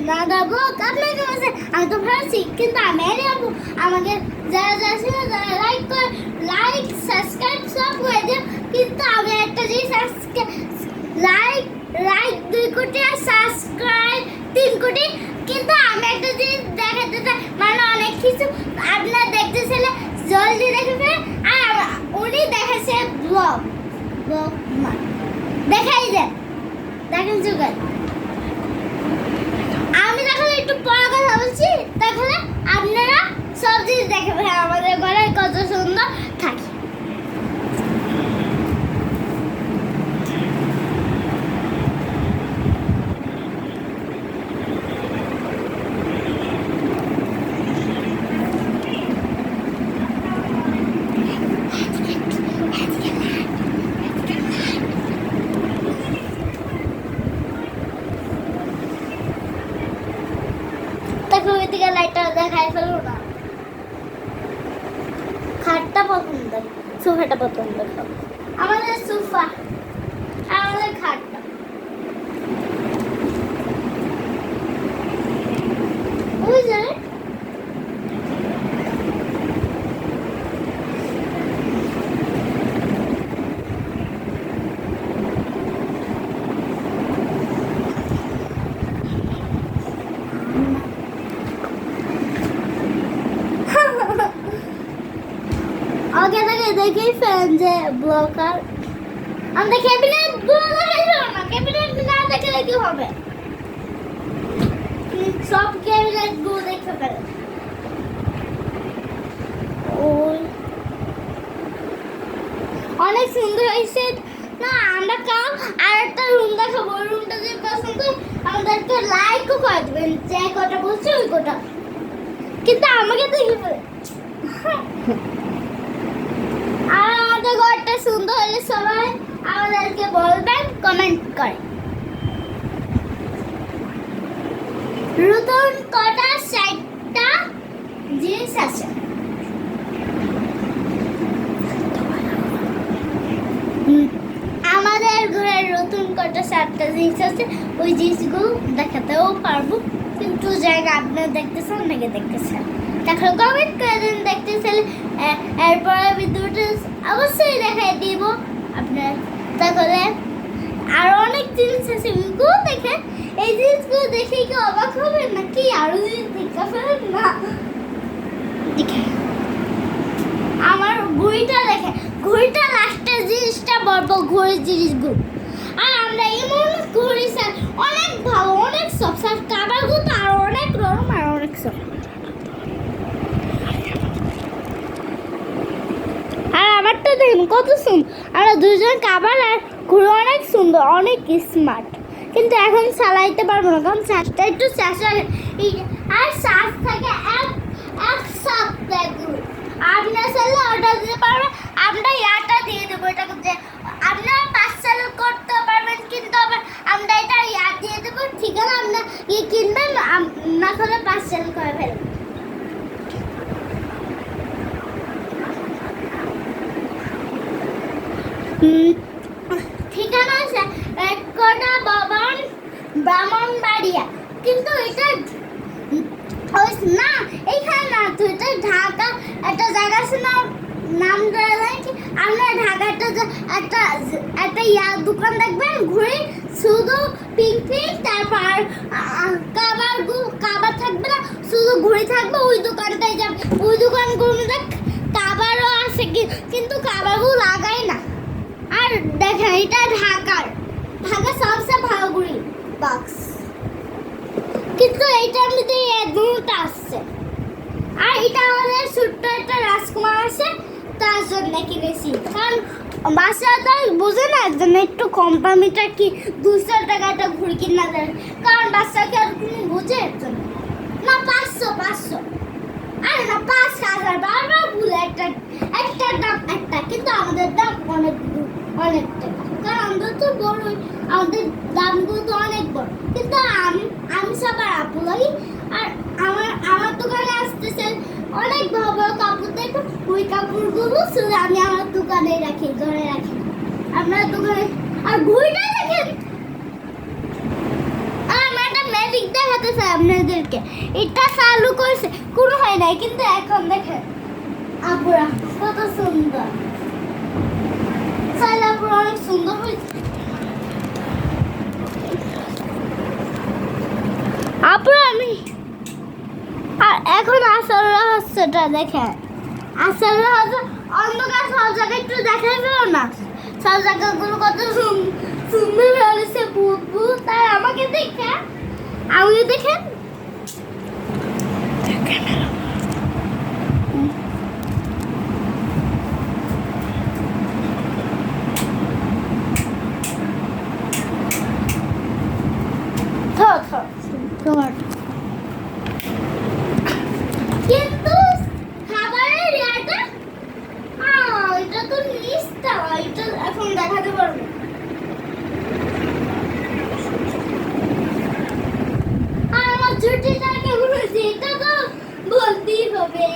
দাদা ব্লগ আপনাকে বলছে আমি তো ভাবছি কিন্তু আমি যাবো আমাকে যারা যারা ছিল যারা লাইক সাবস্ক্রাইব সব করে দিও কিন্তু আমি একটা জিনিস আজকে লাইক 2 কোটি আর সাবস্ক্রাইব 3 কোটি কিন্তু আমি একটা জিনিস দেখাতে চাই মানে অনেক কিছু আপনারা দেখতেছিলেন জলদি দেখে ফেলেন আর উনি দেখেছে ব্লগ দেখাই দেন দেখেন যুগাল আমি যখন একটু পড়া কথা বলছি তাহলে আপনারা সব জিনিস দেখে ফেলেন আমাদের ঘরে কত সুন্দর থাকে ওইদিকে লাইটটা দেখাই ফেলো না খাটটা পছন্দ সোফাটা পছন্দ আমাদের সোফা আমাদের খাটটা ওই যে আগে থেকে দেখেই ফ্যান যে ব্লকার আমরা ক্যাবিনেট গুলো দেখাইছো না ক্যাবিনেট না দেখলে কি হবে সব ক্যাবিনেট গুলো দেখতে পারে ওই অনেক সুন্দর হয়েছে না আমরা কাল আর একটা রুম দেখাবো রুমটা যে পছন্দ আমাদেরকে লাইকও করে দেবেন যে কটা বলছি ওই কটা কিন্তু আমাকে দেখে ফেলে আর আমাদের ঘরটা সুন্দর হলে সবাই আমাদেরকে বলবেন কমেন্ট করে নতুন কটা 60টা জিনিস আছে আমাদের ঘরের নতুন কটা 7টা জিনিস আছে ওই জিনিসগুলো দেখাতেও পারবো কিন্তু জায়গা আপনারা দেখতেছেন নাকি দেখতেছেন তাহলে কমেন্ট করে দিন দেখতেছেন এরপরে ভিডিওটা অবশ্যই দেখাই দিব আপনার তাহলে আর অনেক জিনিস আছে ওইগুলো দেখে এই জিনিসগুলো দেখে কি অবাক হবেন নাকি আরো জিনিস দেখা ফেলেন না দেখে আমার ঘড়িটা লাস্টের জিনিসটা বলবো ঘড়ির জিনিসগুলো আর আমরা এমন ঘড়ি স্যার অনেক ভালো অনেক সব স্যার কাবারগুলো তো আর অনেক নরম আর অনেক সব আর আমারটা দেখুন কত সুন্দর আমরা দুজন কাবার আর ঘুরে অনেক সুন্দর অনেক স্মার্ট কিন্তু এখন চালাইতে পারবো না কারণ চার্জটা একটু চার্জ আর চার্জ থাকে এক সপ্তাহ আপনার চাইলে অর্ডার দিতে পারবেন আমরা ইয়াটা দিয়ে দেবো এটাকে যে আপনারা পার্সেল করতে পারবেন কিন্তু আবার আমরা এটা ইয়া দিয়ে দেবো ঠিকানা আপনার কিনবেন না করে পার্সেল করে ফেলবেন ঠিকানা আছে একটা ব্রাহ্মণবাড়িয়া কিন্তু এটা না এইখানে না তো এটা ঢাকা একটা জায়গা আছে না নাম ধরে কি আপনার ঢাকাটা একটা দোকান দেখবেন ঘুরে শুধু পিঙ্ক তারপর কাবার থাকবে না শুধু ঘুরে থাকবে ওই দোকানটাই যাবে ওই দোকানগুলো দেখ কাবারও আছে কিন্তু কাবারগুলো লাগায় না আর দেখেন এটা ঢাকা সবচেয়ে ভালো ঘুরি বক্স কিন্তু এইটার মধ্যে দুটো আসছে আর এটা আমাদের ছোট্ট একটা রাজকুমার আছে তার জন্য কিনেছি কারণ বাচ্চাটা বুঝে না একজন একটু কম দামিটা কি 200 টাকা একটা ঘুড়ি কিনা দেয় কারণ বাচ্চাকে আর তুমি বুঝে না 500 আরে না 5000 বারবার ভুলে একটা দাম একটা কিন্তু আমাদের দাম অনেক টাকা কারণ আমরা তো বড়ই আমাদের দামগুলো তো অনেক বড় কিন্তু আমি সবার আপু লাগি আর আমার দোকানে আসতেছে অনেক ভালো ভালো কাপড় দেখো ওই কাপড়গুলো শুধু আমি আমার দোকানে রাখি ঘরে রাখি আপনার দোকানে আর ঘুড়িটা দেখেন আর আমার একটা ম্যাজিক দেখাতে দেখাতেছে আপনাদেরকে। এটা চালু করছে কোনো হয় নাই, কিন্তু এখন দেখেন আপুরা কত সুন্দর। চাইলে আপুরা অনেক সুন্দর হয়েছে। আপুরা আমি আর এখন আসল রহস্যটা দেখেন। আসল রহস্য অন্ধকার সব জায়গায় একটু দেখাই পেল না। সব জায়গাগুলো কত সুন্দর হয়েছে, ভূত ভূত। আর আমাকে দেখে আমি দেখেন তোমার কিন্তু খাবারের ইয়াটা এটা তো নিস্তা, এটা এখন দেখাতে পারবো। আর আমার ছুটিটা কেমন হয়েছে এটা তো বলতেই হবে।